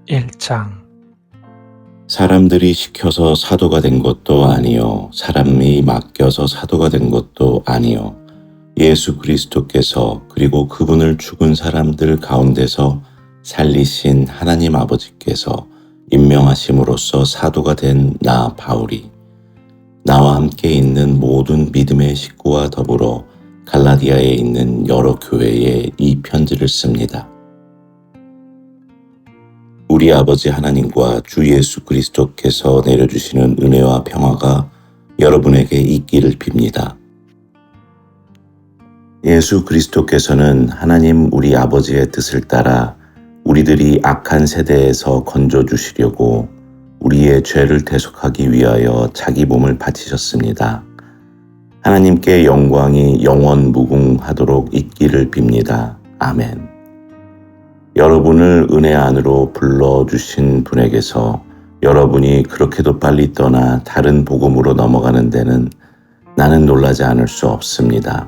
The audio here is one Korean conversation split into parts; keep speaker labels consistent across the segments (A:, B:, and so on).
A: 1장
B: 사람들이 시켜서 사도가 된 것도 아니요 사람이 맡겨서 사도가 된 것도 아니요 예수 그리스도께서 그리고 그분을 죽은 사람들 가운데서 살리신 하나님 아버지께서 임명하심으로써 사도가 된 나 바울이 나와 함께 있는 모든 믿음의 식구와 더불어 갈라디아에 있는 여러 교회에 이 편지를 씁니다. 우리 아버지 하나님과 주 예수 그리스도께서 내려주시는 은혜와 평화가 여러분에게 있기를 빕니다. 예수 그리스도께서는 하나님 우리 아버지의 뜻을 따라 우리들이 악한 세대에서 건져주시려고 우리의 죄를 대속하기 위하여 자기 몸을 바치셨습니다. 하나님께 영광이 영원 무궁하도록 있기를 빕니다. 아멘. 여러분을 은혜 안으로 불러주신 분에게서 여러분이 그렇게도 빨리 떠나 다른 복음으로 넘어가는 데는 나는 놀라지 않을 수 없습니다.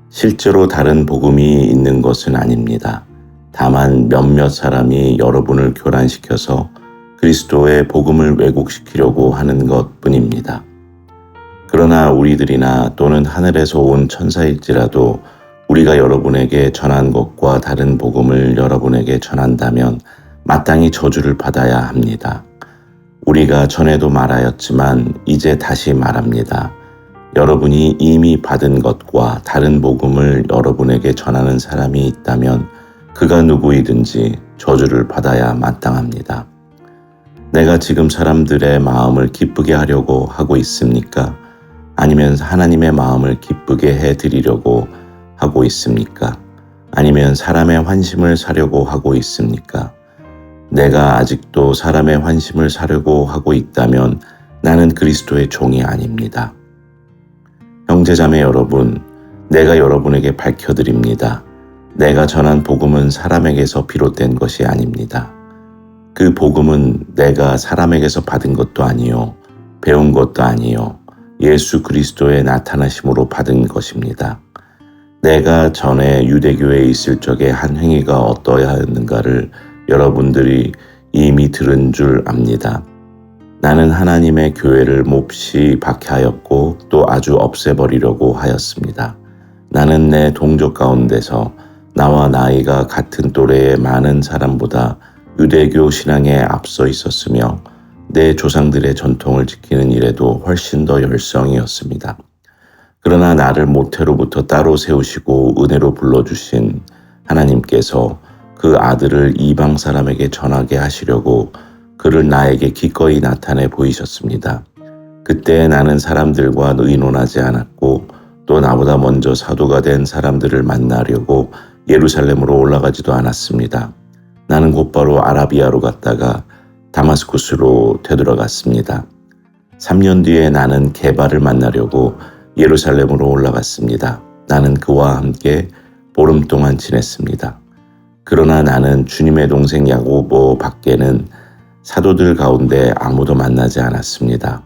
B: 실제로 다른 복음이 있는 것은 아닙니다. 다만 몇몇 사람이 여러분을 교란시켜서 그리스도의 복음을 왜곡시키려고 하는 것뿐입니다. 그러나 우리들이나 또는 하늘에서 온 천사일지라도 우리가 여러분에게 전한 것과 다른 복음을 여러분에게 전한다면 마땅히 저주를 받아야 합니다. 우리가 전에도 말하였지만 이제 다시 말합니다. 여러분이 이미 받은 것과 다른 복음을 여러분에게 전하는 사람이 있다면 그가 누구이든지 저주를 받아야 마땅합니다. 내가 지금 사람들의 마음을 기쁘게 하려고 하고 있습니까? 아니면 하나님의 마음을 기쁘게 해드리려고 하고 있습니까? 아니면 사람의 환심을 사려고 하고 있습니까? 내가 아직도 사람의 환심을 사려고 하고 있다면 나는 그리스도의 종이 아닙니다. 형제자매 여러분, 내가 여러분에게 밝혀드립니다. 내가 전한 복음은 사람에게서 비롯된 것이 아닙니다. 그 복음은 내가 사람에게서 받은 것도 아니요 배운 것도 아니요 예수 그리스도의 나타나심으로 받은 것입니다. 내가 전에 유대교회에 있을 적에 한 행위가 어떠하였는가를 여러분들이 이미 들은 줄 압니다. 나는 하나님의 교회를 몹시 박해하였고 또 아주 없애버리려고 하였습니다. 나는 내 동족 가운데서 나와 나이가 같은 또래의 많은 사람보다 유대교 신앙에 앞서 있었으며 내 조상들의 전통을 지키는 일에도 훨씬 더 열성이었습니다. 그러나 나를 모태로부터 따로 세우시고 은혜로 불러주신 하나님께서 그 아들을 이방 사람에게 전하게 하시려고 그를 나에게 기꺼이 나타내 보이셨습니다. 그때 나는 사람들과 의논하지 않았고 또 나보다 먼저 사도가 된 사람들을 만나려고 예루살렘으로 올라가지도 않았습니다. 나는 곧바로 아라비아로 갔다가 다마스쿠스로 되돌아갔습니다. 3년 뒤에 나는 게바를 만나려고 예루살렘으로 올라갔습니다. 나는 그와 함께 보름 동안 지냈습니다. 그러나 나는 주님의 동생 야고보 밖에는 사도들 가운데 아무도 만나지 않았습니다.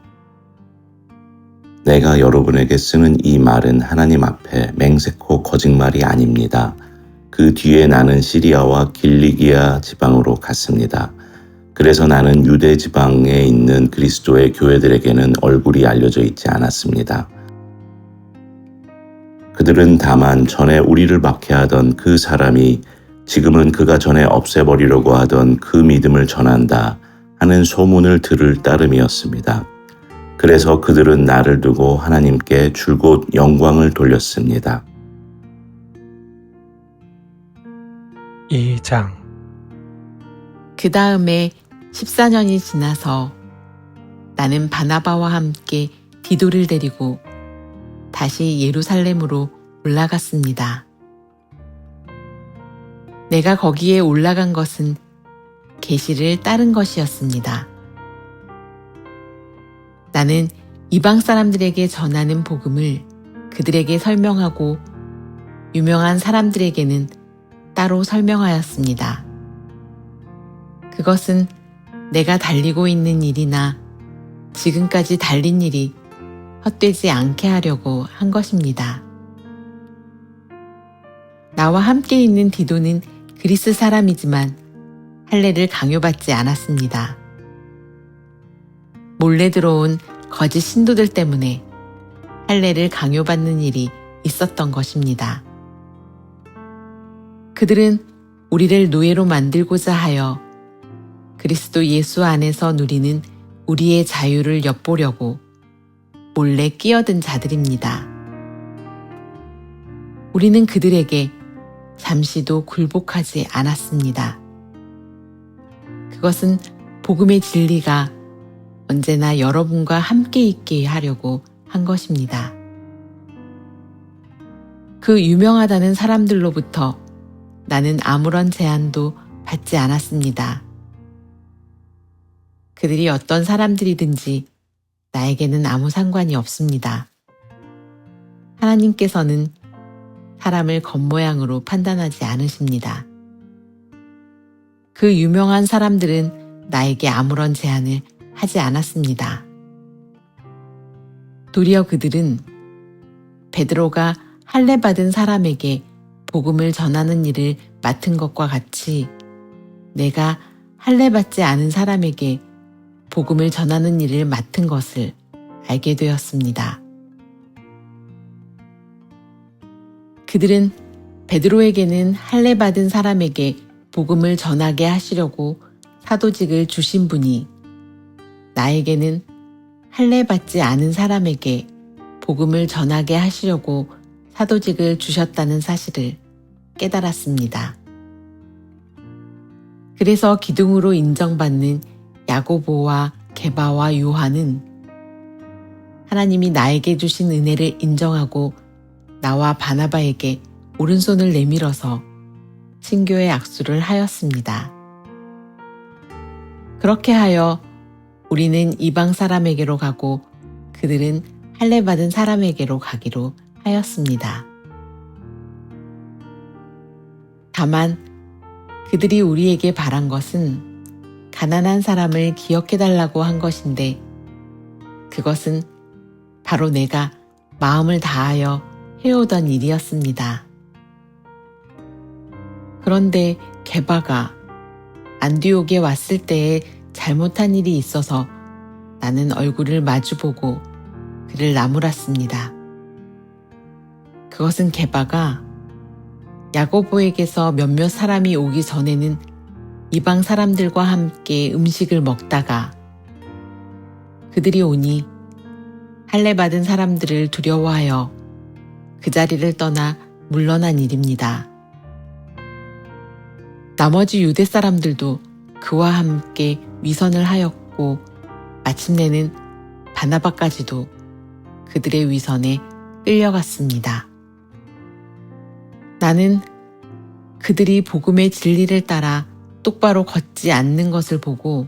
B: 내가 여러분에게 쓰는 이 말은 하나님 앞에 맹세코 거짓말이 아닙니다. 그 뒤에 나는 시리아와 길리기아 지방으로 갔습니다. 그래서 나는 유대 지방에 있는 그리스도의 교회들에게는 얼굴이 알려져 있지 않았습니다. 그들은 다만 전에 우리를 박해하던 그 사람이 지금은 그가 전에 없애버리려고 하던 그 믿음을 전한다 하는 소문을 들을 따름이었습니다. 그래서 그들은 나를 두고 하나님께 줄곧 영광을 돌렸습니다.
A: 2장
C: 그 다음에 14년이 지나서 나는 바나바와 함께 디도를 데리고 다시 예루살렘으로 올라갔습니다. 내가 거기에 올라간 것은 계시를 따른 것이었습니다. 나는 이방 사람들에게 전하는 복음을 그들에게 설명하고 유명한 사람들에게는 따로 설명하였습니다. 그것은 내가 달리고 있는 일이나 지금까지 달린 일이 헛되지 않게 하려고 한 것입니다. 나와 함께 있는 디도는 그리스 사람이지만 할례를 강요받지 않았습니다. 몰래 들어온 거짓 신도들 때문에 할례를 강요받는 일이 있었던 것입니다. 그들은 우리를 노예로 만들고자 하여 그리스도 예수 안에서 누리는 우리의 자유를 엿보려고 몰래 끼어든 자들입니다. 우리는 그들에게 잠시도 굴복하지 않았습니다. 그것은 복음의 진리가 언제나 여러분과 함께 있게 하려고 한 것입니다. 그 유명하다는 사람들로부터 나는 아무런 제한도 받지 않았습니다. 그들이 어떤 사람들이든지 나에게는 아무 상관이 없습니다. 하나님께서는 사람을 겉모양으로 판단하지 않으십니다. 그 유명한 사람들은 나에게 아무런 제한을 하지 않았습니다. 도리어 그들은 베드로가 할례 받은 사람에게 복음을 전하는 일을 맡은 것과 같이 내가 할례 받지 않은 사람에게 복음을 전하는 일을 맡은 것을 알게 되었습니다. 그들은 베드로에게는 할례 받은 사람에게 복음을 전하게 하시려고 사도직을 주신 분이 나에게는 할례 받지 않은 사람에게 복음을 전하게 하시려고 사도직을 주셨다는 사실을 깨달았습니다. 그래서 기둥으로 인정받는 야고보와 게바와 요한은 하나님이 나에게 주신 은혜를 인정하고 나와 바나바에게 오른손을 내밀어서 친교의 악수를 하였습니다. 그렇게 하여 우리는 이방 사람에게로 가고 그들은 할례 받은 사람에게로 가기로 하였습니다. 다만 그들이 우리에게 바란 것은 가난한 사람을 기억해달라고 한 것인데 그것은 바로 내가 마음을 다하여 해오던 일이었습니다. 그런데 게바가 안디옥에 왔을 때에 잘못한 일이 있어서 나는 얼굴을 마주보고 그를 나무랐습니다. 그것은 게바가 야고보에게서 몇몇 사람이 오기 전에는 이방 사람들과 함께 음식을 먹다가 그들이 오니 할례 받은 사람들을 두려워하여 그 자리를 떠나 물러난 일입니다. 나머지 유대 사람들도 그와 함께 위선을 하였고 마침내는 바나바까지도 그들의 위선에 끌려갔습니다. 나는 그들이 복음의 진리를 따라 똑바로 걷지 않는 것을 보고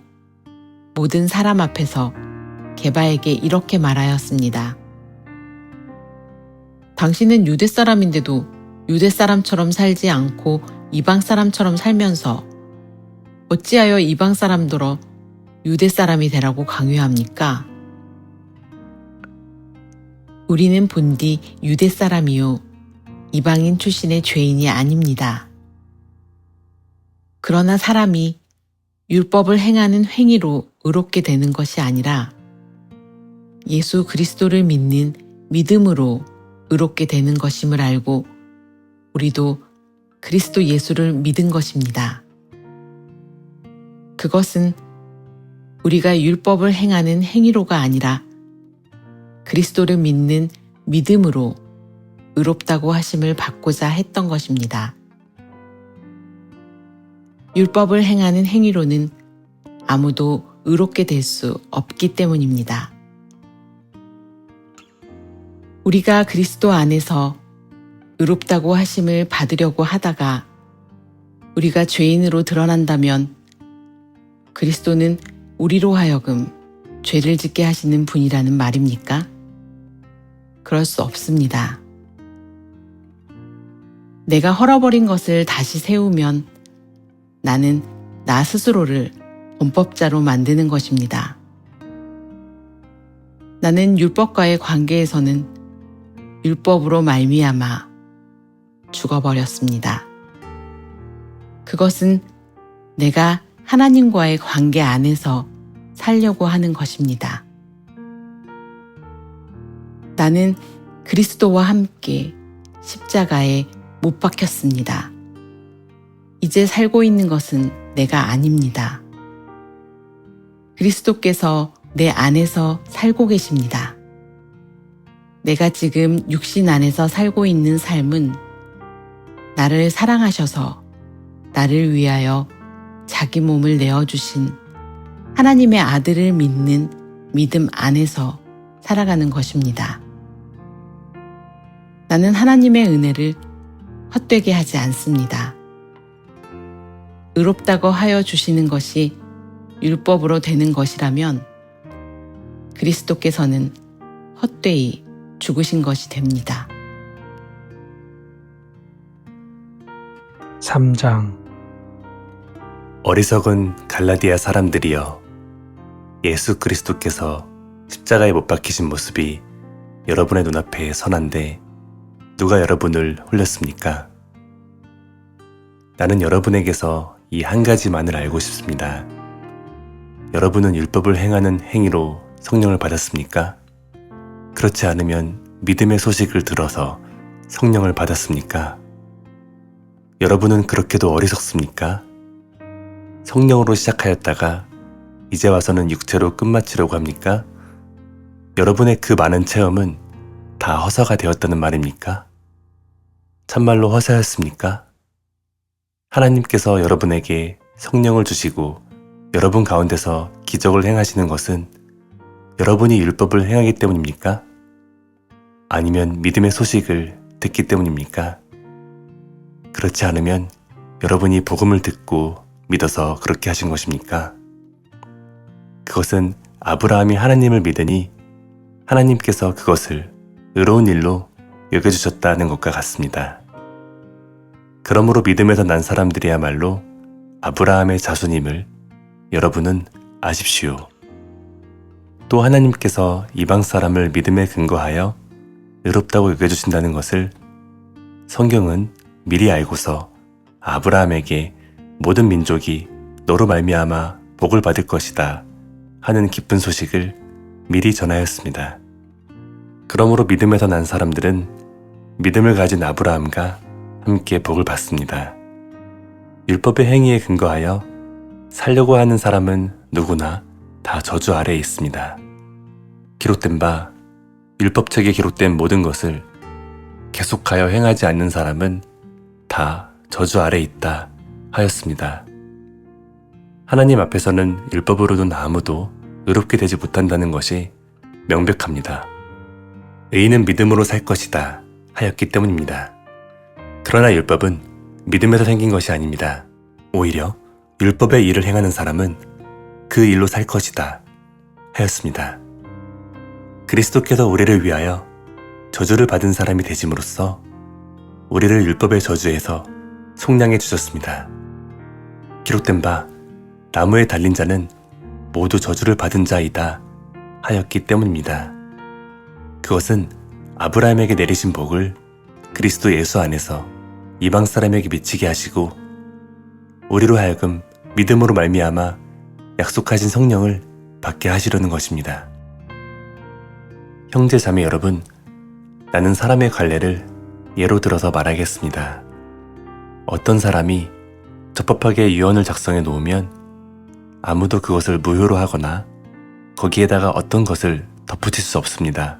C: 모든 사람 앞에서 게바에게 이렇게 말하였습니다. 당신은 유대 사람인데도 유대 사람처럼 살지 않고 이방 사람처럼 살면서 어찌하여 이방 사람더러 유대 사람이 되라고 강요합니까? 우리는 본디 유대 사람이요 이방인 출신의 죄인이 아닙니다. 그러나 사람이 율법을 행하는 행위로 의롭게 되는 것이 아니라 예수 그리스도를 믿는 믿음으로 의롭게 되는 것임을 알고 우리도 그리스도 예수를 믿은 것입니다. 그것은 우리가 율법을 행하는 행위로가 아니라 그리스도를 믿는 믿음으로 의롭다고 하심을 받고자 했던 것입니다. 율법을 행하는 행위로는 아무도 의롭게 될 수 없기 때문입니다. 우리가 그리스도 안에서 의롭다고 하심을 받으려고 하다가 우리가 죄인으로 드러난다면 그리스도는 우리로 하여금 죄를 짓게 하시는 분이라는 말입니까? 그럴 수 없습니다. 내가 헐어버린 것을 다시 세우면 나는 나 스스로를 범법자로 만드는 것입니다. 나는 율법과의 관계에서는 율법으로 말미암아 죽어버렸습니다. 그것은 내가 하나님과의 관계 안에서 살려고 하는 것입니다. 나는 그리스도와 함께 십자가에 못 박혔습니다. 이제 살고 있는 것은 내가 아닙니다. 그리스도께서 내 안에서 살고 계십니다. 내가 지금 육신 안에서 살고 있는 삶은 나를 사랑하셔서 나를 위하여 자기 몸을 내어주신 하나님의 아들을 믿는 믿음 안에서 살아가는 것입니다. 나는 하나님의 은혜를 헛되게 하지 않습니다. 의롭다고 하여 주시는 것이 율법으로 되는 것이라면 그리스도께서는 헛되이 죽으신 것이 됩니다.
A: 3장
D: 어리석은 갈라디아 사람들이여, 예수 그리스도께서 십자가에 못 박히신 모습이 여러분의 눈앞에 선한데 누가 여러분을 홀렸습니까? 나는 여러분에게서 이 한 가지만을 알고 싶습니다. 여러분은 율법을 행하는 행위로 성령을 받았습니까? 그렇지 않으면 믿음의 소식을 들어서 성령을 받았습니까? 여러분은 그렇게도 어리석습니까? 성령으로 시작하였다가 이제 와서는 육체로 끝마치려고 합니까? 여러분의 그 많은 체험은 다 허사가 되었다는 말입니까? 참말로 허사였습니까? 하나님께서 여러분에게 성령을 주시고 여러분 가운데서 기적을 행하시는 것은 여러분이 율법을 행하기 때문입니까? 아니면 믿음의 소식을 듣기 때문입니까? 그렇지 않으면 여러분이 복음을 듣고 믿어서 그렇게 하신 것입니까? 그것은 아브라함이 하나님을 믿으니 하나님께서 그것을 의로운 일로 여겨주셨다는 것과 같습니다. 그러므로 믿음에서 난 사람들이야말로 아브라함의 자손임을 여러분은 아십시오. 또 하나님께서 이방 사람을 믿음에 근거하여 의롭다고 여겨주신다는 것을 성경은 미리 알고서 아브라함에게 모든 민족이 너로 말미암아 복을 받을 것이다 하는 기쁜 소식을 미리 전하였습니다. 그러므로 믿음에서 난 사람들은 믿음을 가진 아브라함과 함께 복을 받습니다. 율법의 행위에 근거하여 살려고 하는 사람은 누구나 다 저주 아래에 있습니다. 기록된 바 율법책에 기록된 모든 것을 계속하여 행하지 않는 사람은 다 저주 아래에 있다 하였습니다. 하나님 앞에서는 율법으로는 아무도 의롭게 되지 못한다는 것이 명백합니다. 의인은 믿음으로 살 것이다 하였기 때문입니다. 그러나 율법은 믿음에서 생긴 것이 아닙니다. 오히려 율법의 일을 행하는 사람은 그 일로 살 것이다 하였습니다. 그리스도께서 우리를 위하여 저주를 받은 사람이 되심으로써 우리를 율법의 저주에서 속량해 주셨습니다. 기록된 바 나무에 달린 자는 모두 저주를 받은 자이다 하였기 때문입니다. 그것은 아브라함에게 내리신 복을 그리스도 예수 안에서 이방 사람에게 미치게 하시고 우리로 하여금 믿음으로 말미암아 약속하신 성령을 받게 하시려는 것입니다. 형제 자매 여러분, 나는 사람의 관례를 예로 들어서 말하겠습니다. 어떤 사람이 적법하게 유언을 작성해 놓으면 아무도 그것을 무효로 하거나 거기에다가 어떤 것을 덧붙일 수 없습니다.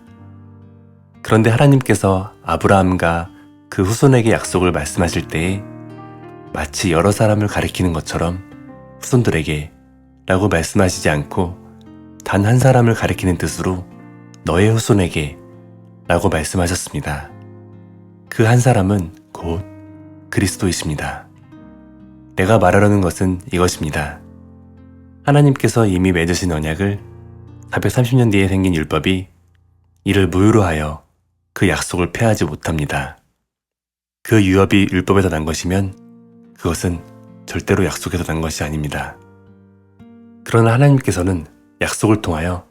D: 그런데 하나님께서 아브라함과 그 후손에게 약속을 말씀하실 때에 마치 여러 사람을 가리키는 것처럼 후손들에게 라고 말씀하시지 않고 단 한 사람을 가리키는 뜻으로 너의 후손에게 라고 말씀하셨습니다. 그 한 사람은 곧 그리스도이십니다. 내가 말하려는 것은 이것입니다. 하나님께서 이미 맺으신 언약을 430년 뒤에 생긴 율법이 이를 무효로 하여 그 약속을 폐하지 못합니다. 그 유업이 율법에서 난 것이면 그것은 절대로 약속에서 난 것이 아닙니다. 그러나 하나님께서는 약속을 통하여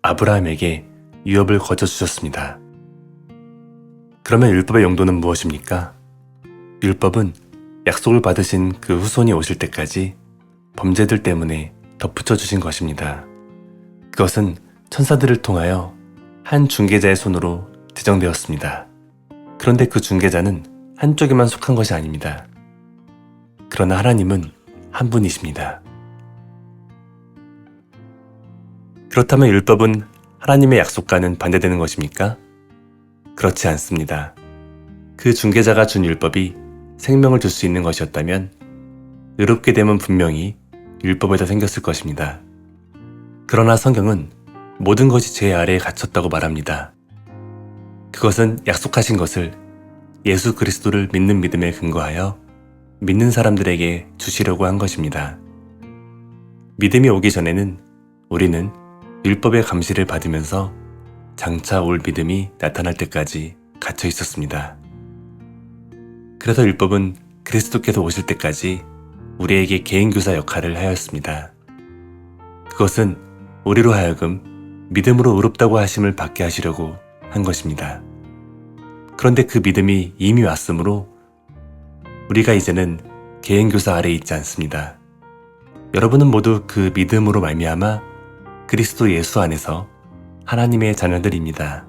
D: 아브라함에게 유업을 거저주셨습니다. 그러면 율법의 용도는 무엇입니까? 율법은 약속을 받으신 그 후손이 오실 때까지 범죄들 때문에 덧붙여 주신 것입니다. 그것은 천사들을 통하여 한 중개자의 손으로 제정되었습니다. 그런데 그 중개자는 한쪽에만 속한 것이 아닙니다. 그러나 하나님은 한 분이십니다. 그렇다면 율법은 하나님의 약속과는 반대되는 것입니까? 그렇지 않습니다. 그 중개자가 준 율법이 생명을 줄 수 있는 것이었다면 의롭게 됨은 분명히 율법에서 생겼을 것입니다. 그러나 성경은 모든 것이 죄 아래에 갇혔다고 말합니다. 그것은 약속하신 것을 예수 그리스도를 믿는 믿음에 근거하여 믿는 사람들에게 주시려고 한 것입니다. 믿음이 오기 전에는 우리는 율법의 감시를 받으면서 장차 올 믿음이 나타날 때까지 갇혀 있었습니다. 그래서 율법은 그리스도께서 오실 때까지 우리에게 개인교사 역할을 하였습니다. 그것은 우리로 하여금 믿음으로 의롭다고 하심을 받게 하시려고 한 것입니다. 그런데 그 믿음이 이미 왔으므로 우리가 이제는 개인교사 아래에 있지 않습니다. 여러분은 모두 그 믿음으로 말미암아 그리스도 예수 안에서 하나님의 자녀들입니다.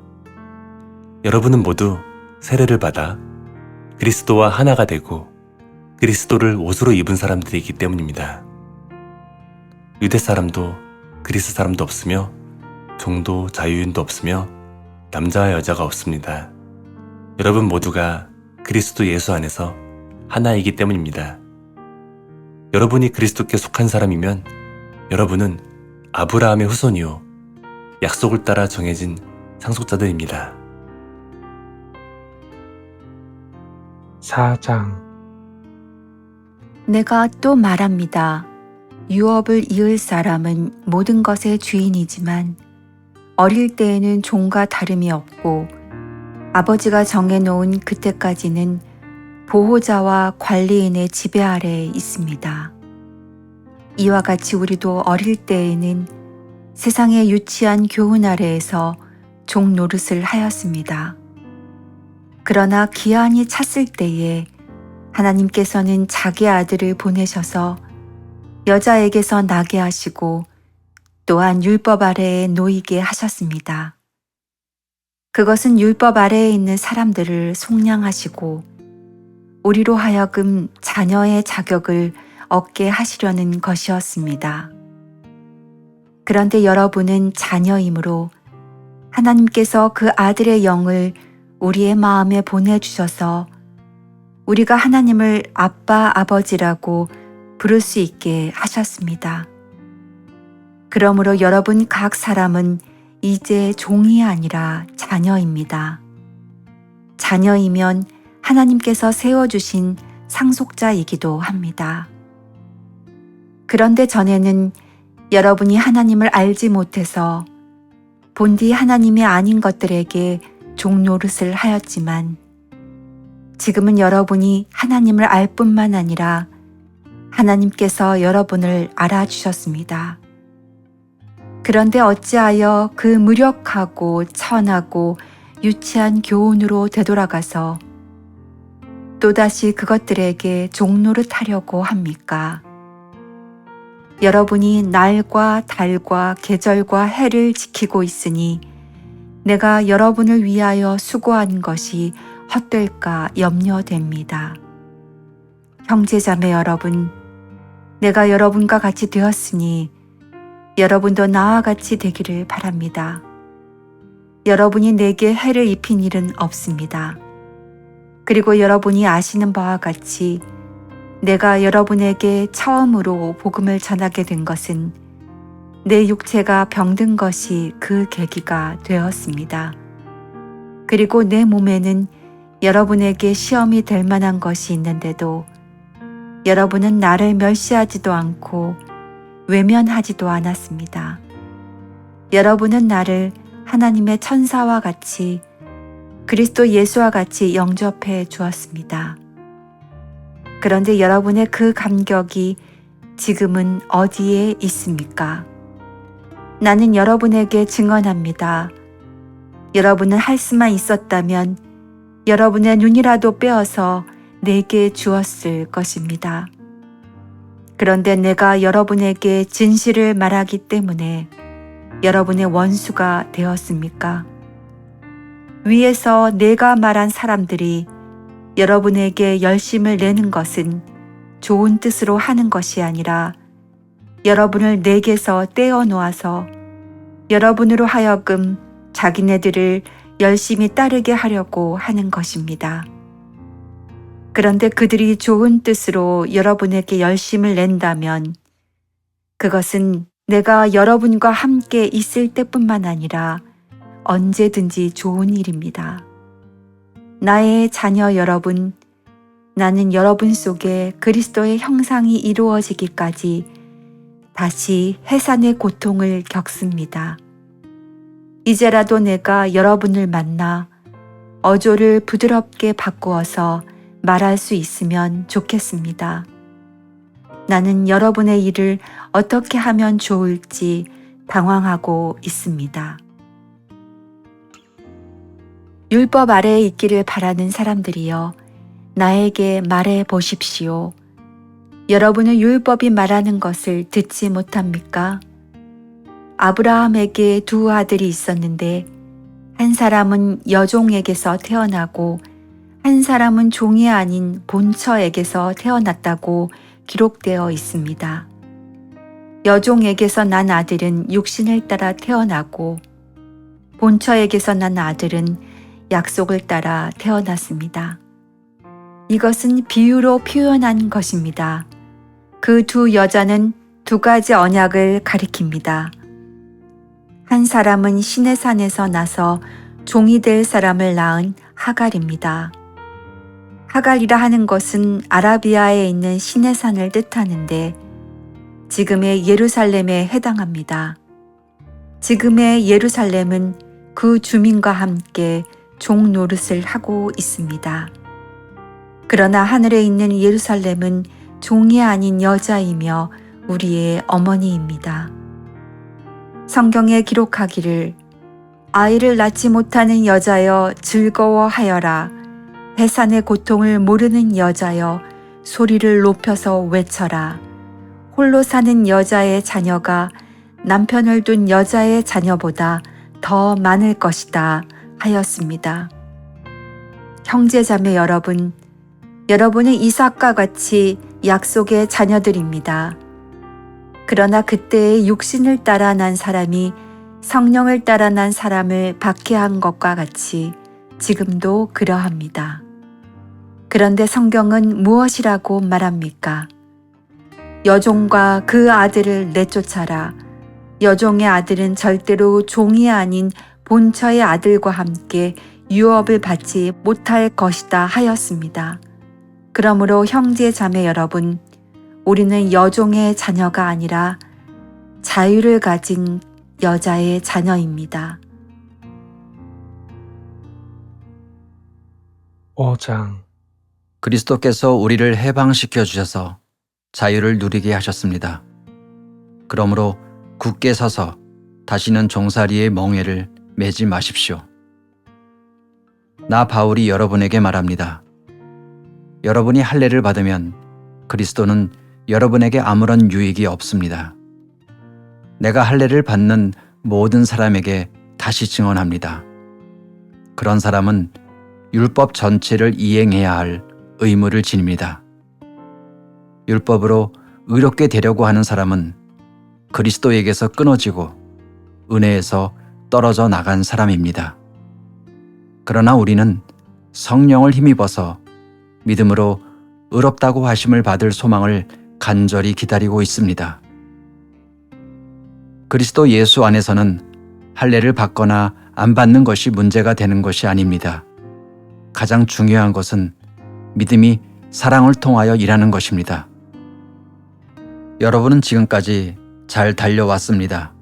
D: 여러분은 모두 세례를 받아 그리스도와 하나가 되고 그리스도를 옷으로 입은 사람들이기 때문입니다. 유대 사람도 그리스 사람도 없으며 종도 자유인도 없으며 남자와 여자가 없습니다. 여러분 모두가 그리스도 예수 안에서 하나이기 때문입니다. 여러분이 그리스도께 속한 사람이면 여러분은 아브라함의 후손이요 약속을 따라 정해진 상속자들입니다.
A: 4장
E: 내가 또 말합니다. 유업을 이을 사람은 모든 것의 주인이지만 어릴 때에는 종과 다름이 없고 아버지가 정해놓은 그때까지는 보호자와 관리인의 지배 아래에 있습니다. 이와 같이 우리도 어릴 때에는 세상의 유치한 교훈 아래에서 종 노릇을 하였습니다. 그러나 기한이 찼을 때에 하나님께서는 자기 아들을 보내셔서 여자에게서 나게 하시고 또한 율법 아래에 놓이게 하셨습니다. 그것은 율법 아래에 있는 사람들을 속량하시고 우리로 하여금 자녀의 자격을 얻게 하시려는 것이었습니다. 그런데 여러분은 자녀이므로 하나님께서 그 아들의 영을 우리의 마음에 보내주셔서 우리가 하나님을 아빠, 아버지라고 부를 수 있게 하셨습니다. 그러므로 여러분 각 사람은 이제 종이 아니라 자녀입니다. 자녀이면 하나님께서 세워주신 상속자이기도 합니다. 그런데 전에는 여러분이 하나님을 알지 못해서 본디 하나님이 아닌 것들에게 종노릇을 하였지만 지금은 여러분이 하나님을 알 뿐만 아니라 하나님께서 여러분을 알아주셨습니다. 그런데 어찌하여 그 무력하고 천하고 유치한 교훈으로 되돌아가서 또다시 그것들에게 종노릇하려고 합니까? 여러분이 날과 달과 계절과 해를 지키고 있으니 내가 여러분을 위하여 수고한 것이 헛될까 염려됩니다. 형제자매 여러분, 내가 여러분과 같이 되었으니 여러분도 나와 같이 되기를 바랍니다. 여러분이 내게 해를 입힌 일은 없습니다. 그리고 여러분이 아시는 바와 같이 내가 여러분에게 처음으로 복음을 전하게 된 것은 내 육체가 병든 것이 그 계기가 되었습니다. 그리고 내 몸에는 여러분에게 시험이 될 만한 것이 있는데도 여러분은 나를 멸시하지도 않고 외면하지도 않았습니다. 여러분은 나를 하나님의 천사와 같이 그리스도 예수와 같이 영접해 주었습니다. 그런데 여러분의 그 감격이 지금은 어디에 있습니까? 나는 여러분에게 증언합니다. 여러분은 할 수만 있었다면 여러분의 눈이라도 빼어서 내게 주었을 것입니다. 그런데 내가 여러분에게 진실을 말하기 때문에 여러분의 원수가 되었습니까? 위에서 내가 말한 사람들이 여러분에게 열심을 내는 것은 좋은 뜻으로 하는 것이 아니라 여러분을 내게서 떼어 놓아서 여러분으로 하여금 자기네들을 열심히 따르게 하려고 하는 것입니다. 그런데 그들이 좋은 뜻으로 여러분에게 열심을 낸다면 그것은 내가 여러분과 함께 있을 때뿐만 아니라 언제든지 좋은 일입니다. 나의 자녀 여러분, 나는 여러분 속에 그리스도의 형상이 이루어지기까지 다시 해산의 고통을 겪습니다. 이제라도 내가 여러분을 만나 어조를 부드럽게 바꾸어서 말할 수 있으면 좋겠습니다. 나는 여러분의 일을 어떻게 하면 좋을지 당황하고 있습니다. 율법 아래에 있기를 바라는 사람들이여, 나에게 말해 보십시오. 여러분은 율법이 말하는 것을 듣지 못합니까? 아브라함에게 두 아들이 있었는데 한 사람은 여종에게서 태어나고 한 사람은 종이 아닌 본처에게서 태어났다고 기록되어 있습니다. 여종에게서 난 아들은 육신을 따라 태어나고 본처에게서 난 아들은 약속을 따라 태어났습니다. 이것은 비유로 표현한 것입니다. 그 두 여자는 두 가지 언약을 가리킵니다. 한 사람은 시내산에서 나서 종이 될 사람을 낳은 하갈입니다. 하갈이라 하는 것은 아라비아에 있는 시내산을 뜻하는데 지금의 예루살렘에 해당합니다. 지금의 예루살렘은 그 주민과 함께 종 노릇을 하고 있습니다. 그러나 하늘에 있는 예루살렘은 종이 아닌 여자이며 우리의 어머니입니다. 성경에 기록하기를 아이를 낳지 못하는 여자여 즐거워하여라. 해산의 고통을 모르는 여자여 소리를 높여서 외쳐라. 홀로 사는 여자의 자녀가 남편을 둔 여자의 자녀보다 더 많을 것이다 하였습니다. 형제자매 여러분, 여러분은 이삭과 같이 약속의 자녀들입니다. 그러나 그때의 육신을 따라 난 사람이 성령을 따라 난 사람을 박해한 것과 같이 지금도 그러합니다. 그런데 성경은 무엇이라고 말합니까? 여종과 그 아들을 내쫓아라. 여종의 아들은 절대로 종이 아닌 본처의 아들과 함께 유업을 받지 못할 것이다 하였습니다. 그러므로 형제 자매 여러분, 우리는 여종의 자녀가 아니라 자유를 가진 여자의 자녀입니다.
A: 5장.
F: 그리스도께서 우리를 해방시켜 주셔서 자유를 누리게 하셨습니다. 그러므로 굳게 서서 다시는 종살이의 멍에를 매지 마십시오. 나 바울이 여러분에게 말합니다. 여러분이 할례를 받으면 그리스도는 여러분에게 아무런 유익이 없습니다. 내가 할례를 받는 모든 사람에게 다시 증언합니다. 그런 사람은 율법 전체를 이행해야 할 의무를 지닙니다. 율법으로 의롭게 되려고 하는 사람은 그리스도에게서 끊어지고 은혜에서 떨어져 나간 사람입니다. 그러나 우리는 성령을 힘입어서 믿음으로 의롭다고 하심을 받을 소망을 간절히 기다리고 있습니다. 그리스도 예수 안에서는 할례를 받거나 안 받는 것이 문제가 되는 것이 아닙니다. 가장 중요한 것은 믿음이 사랑을 통하여 일하는 것입니다. 여러분은 지금까지 잘 달려왔습니다.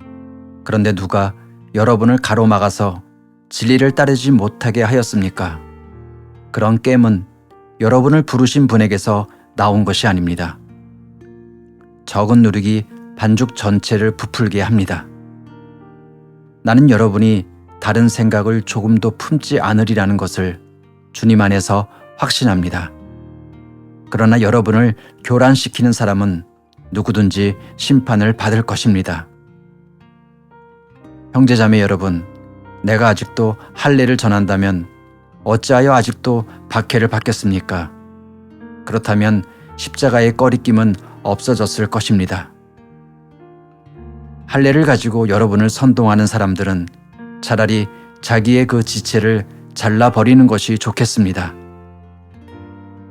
F: 그런데 누가 여러분을 가로막아서 진리를 따르지 못하게 하였습니까? 그런 깨문 여러분을 부르신 분에게서 나온 것이 아닙니다. 적은 누룩이 반죽 전체를 부풀게 합니다. 나는 여러분이 다른 생각을 조금도 품지 않으리라는 것을 주님 안에서 확신합니다. 그러나 여러분을 교란시키는 사람은 누구든지 심판을 받을 것입니다. 형제자매 여러분, 내가 아직도 할례를 전한다면 어찌하여 아직도 박해를 받겠습니까? 그렇다면 십자가의 꺼리낌은 없어졌을 것입니다. 할례를 가지고 여러분을 선동하는 사람들은 차라리 자기의 그 지체를 잘라버리는 것이 좋겠습니다.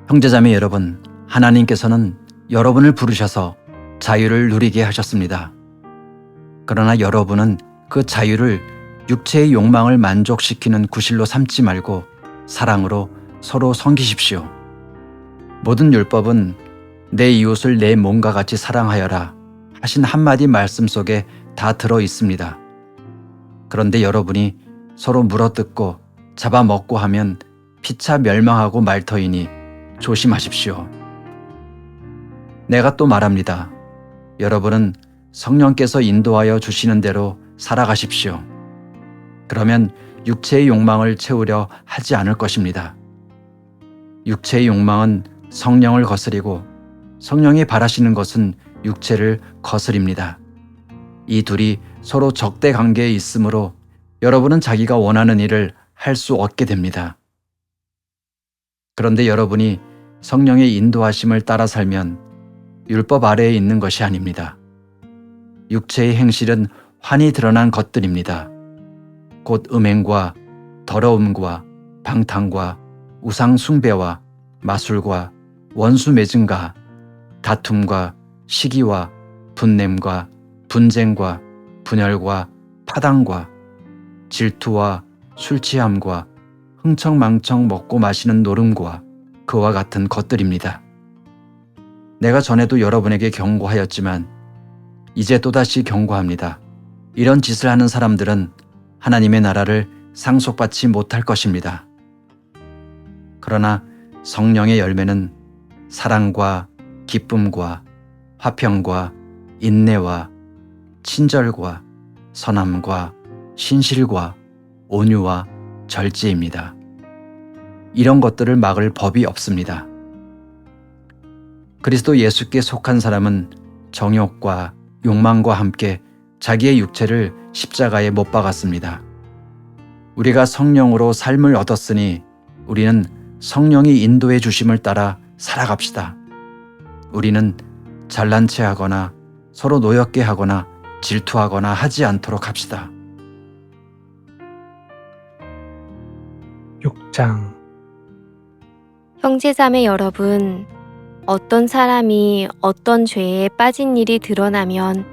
F: 형제자매 여러분, 하나님께서는 여러분을 부르셔서 자유를 누리게 하셨습니다. 그러나 여러분은 그 자유를 육체의 욕망을 만족시키는 구실로 삼지 말고 사랑으로 서로 섬기십시오. 모든 율법은 내 이웃을 내 몸과 같이 사랑하여라 하신 한마디 말씀 속에 다 들어 있습니다. 그런데 여러분이 서로 물어뜯고 잡아먹고 하면 피차 멸망하고 말 터이니 조심하십시오. 내가 또 말합니다. 여러분은 성령께서 인도하여 주시는 대로 살아가십시오. 그러면 육체의 욕망을 채우려 하지 않을 것입니다. 육체의 욕망은 성령을 거스리고 성령이 바라시는 것은 육체를 거스립니다. 이 둘이 서로 적대 관계에 있으므로 여러분은 자기가 원하는 일을 할 수 없게 됩니다. 그런데 여러분이 성령의 인도하심을 따라 살면 율법 아래에 있는 것이 아닙니다. 육체의 행실은 환히 드러난 것들입니다. 곧 음행과 더러움과 방탕과 우상 숭배와 마술과 원수 맺음과 다툼과 시기와 분냄과 분쟁과 분열과 파당과 질투와 술 취함과 흥청망청 먹고 마시는 노름과 그와 같은 것들입니다. 내가 전에도 여러분에게 경고하였지만 이제 또다시 경고합니다. 이런 짓을 하는 사람들은 하나님의 나라를 상속받지 못할 것입니다. 그러나 성령의 열매는 사랑과 기쁨과 화평과 인내와 친절과 선함과 신실과 온유와 절제입니다. 이런 것들을 막을 법이 없습니다. 그리스도 예수께 속한 사람은 정욕과 욕망과 함께 자기의 육체를 십자가에 못 박았습니다. 우리가 성령으로 삶을 얻었으니 우리는 성령이 인도해 주심을 따라 살아갑시다. 우리는 잘난 체 하거나 서로 노엽게 하거나 질투하거나 하지 않도록 합시다.
A: 6장
G: 형제자매 여러분, 어떤 사람이 어떤 죄에 빠진 일이 드러나면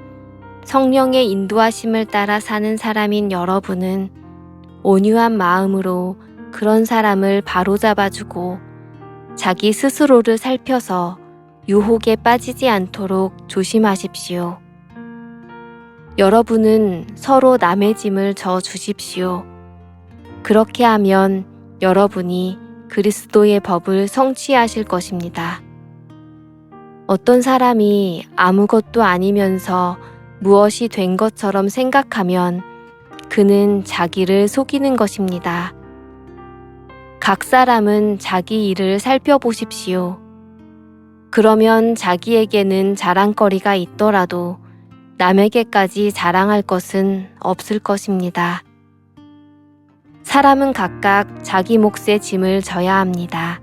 G: 성령의 인도하심을 따라 사는 사람인 여러분은 온유한 마음으로 그런 사람을 바로잡아주고 자기 스스로를 살펴서 유혹에 빠지지 않도록 조심하십시오. 여러분은 서로 남의 짐을 져 주십시오. 그렇게 하면 여러분이 그리스도의 법을 성취하실 것입니다. 어떤 사람이 아무것도 아니면서 무엇이 된 것처럼 생각하면 그는 자기를 속이는 것입니다. 각 사람은 자기 일을 살펴보십시오. 그러면 자기에게는 자랑거리가 있더라도 남에게까지 자랑할 것은 없을 것입니다. 사람은 각각 자기 몫의 짐을 져야 합니다.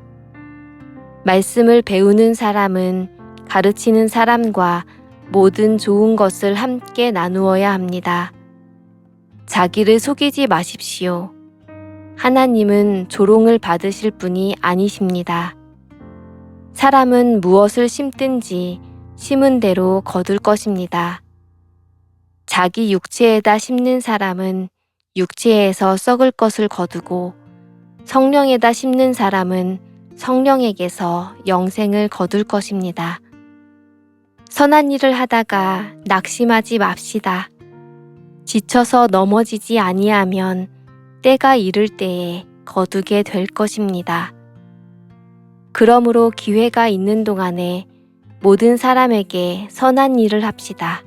G: 말씀을 배우는 사람은 가르치는 사람과 모든 좋은 것을 함께 나누어야 합니다. 자기를 속이지 마십시오. 하나님은 조롱을 받으실 분이 아니십니다. 사람은 무엇을 심든지 심은 대로 거둘 것입니다. 자기 육체에다 심는 사람은 육체에서 썩을 것을 거두고 성령에다 심는 사람은 성령에게서 영생을 거둘 것입니다. 선한 일을 하다가 낙심하지 맙시다. 지쳐서 넘어지지 아니하면 때가 이를 때에 거두게 될 것입니다. 그러므로 기회가 있는 동안에 모든 사람에게 선한 일을 합시다.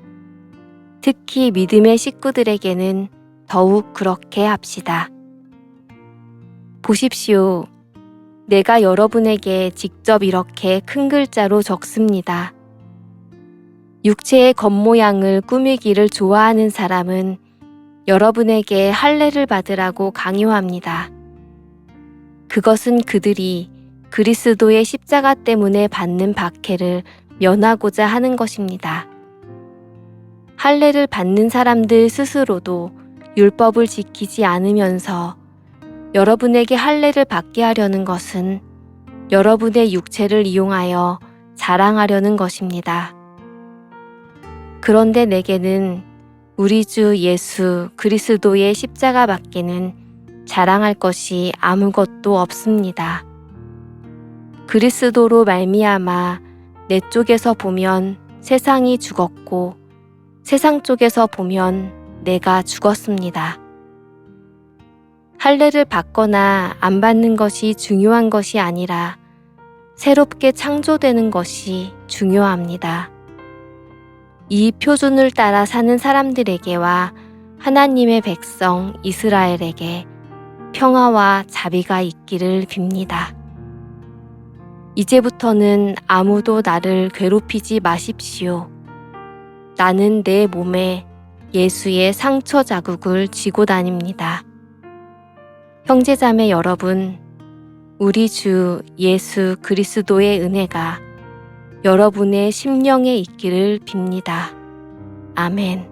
G: 특히 믿음의 식구들에게는 더욱 그렇게 합시다. 보십시오. 내가 여러분에게 직접 이렇게 큰 글자로 적습니다. 육체의 겉모양을 꾸미기를 좋아하는 사람은 여러분에게 할례를 받으라고 강요합니다. 그것은 그들이 그리스도의 십자가 때문에 받는 박해를 면하고자 하는 것입니다. 할례를 받는 사람들 스스로도 율법을 지키지 않으면서 여러분에게 할례를 받게 하려는 것은 여러분의 육체를 이용하여 자랑하려는 것입니다. 그런데 내게는 우리 주 예수 그리스도의 십자가 밖에는 자랑할 것이 아무것도 없습니다. 그리스도로 말미암아 내 쪽에서 보면 세상이 죽었고 세상 쪽에서 보면 내가 죽었습니다. 할례를 받거나 안 받는 것이 중요한 것이 아니라 새롭게 창조되는 것이 중요합니다. 이 표준을 따라 사는 사람들에게와 하나님의 백성 이스라엘에게 평화와 자비가 있기를 빕니다. 이제부터는 아무도 나를 괴롭히지 마십시오. 나는 내 몸에 예수의 상처 자국을 쥐고 다닙니다. 형제자매 여러분, 우리 주 예수 그리스도의 은혜가 여러분의 심령에 있기를 빕니다. 아멘.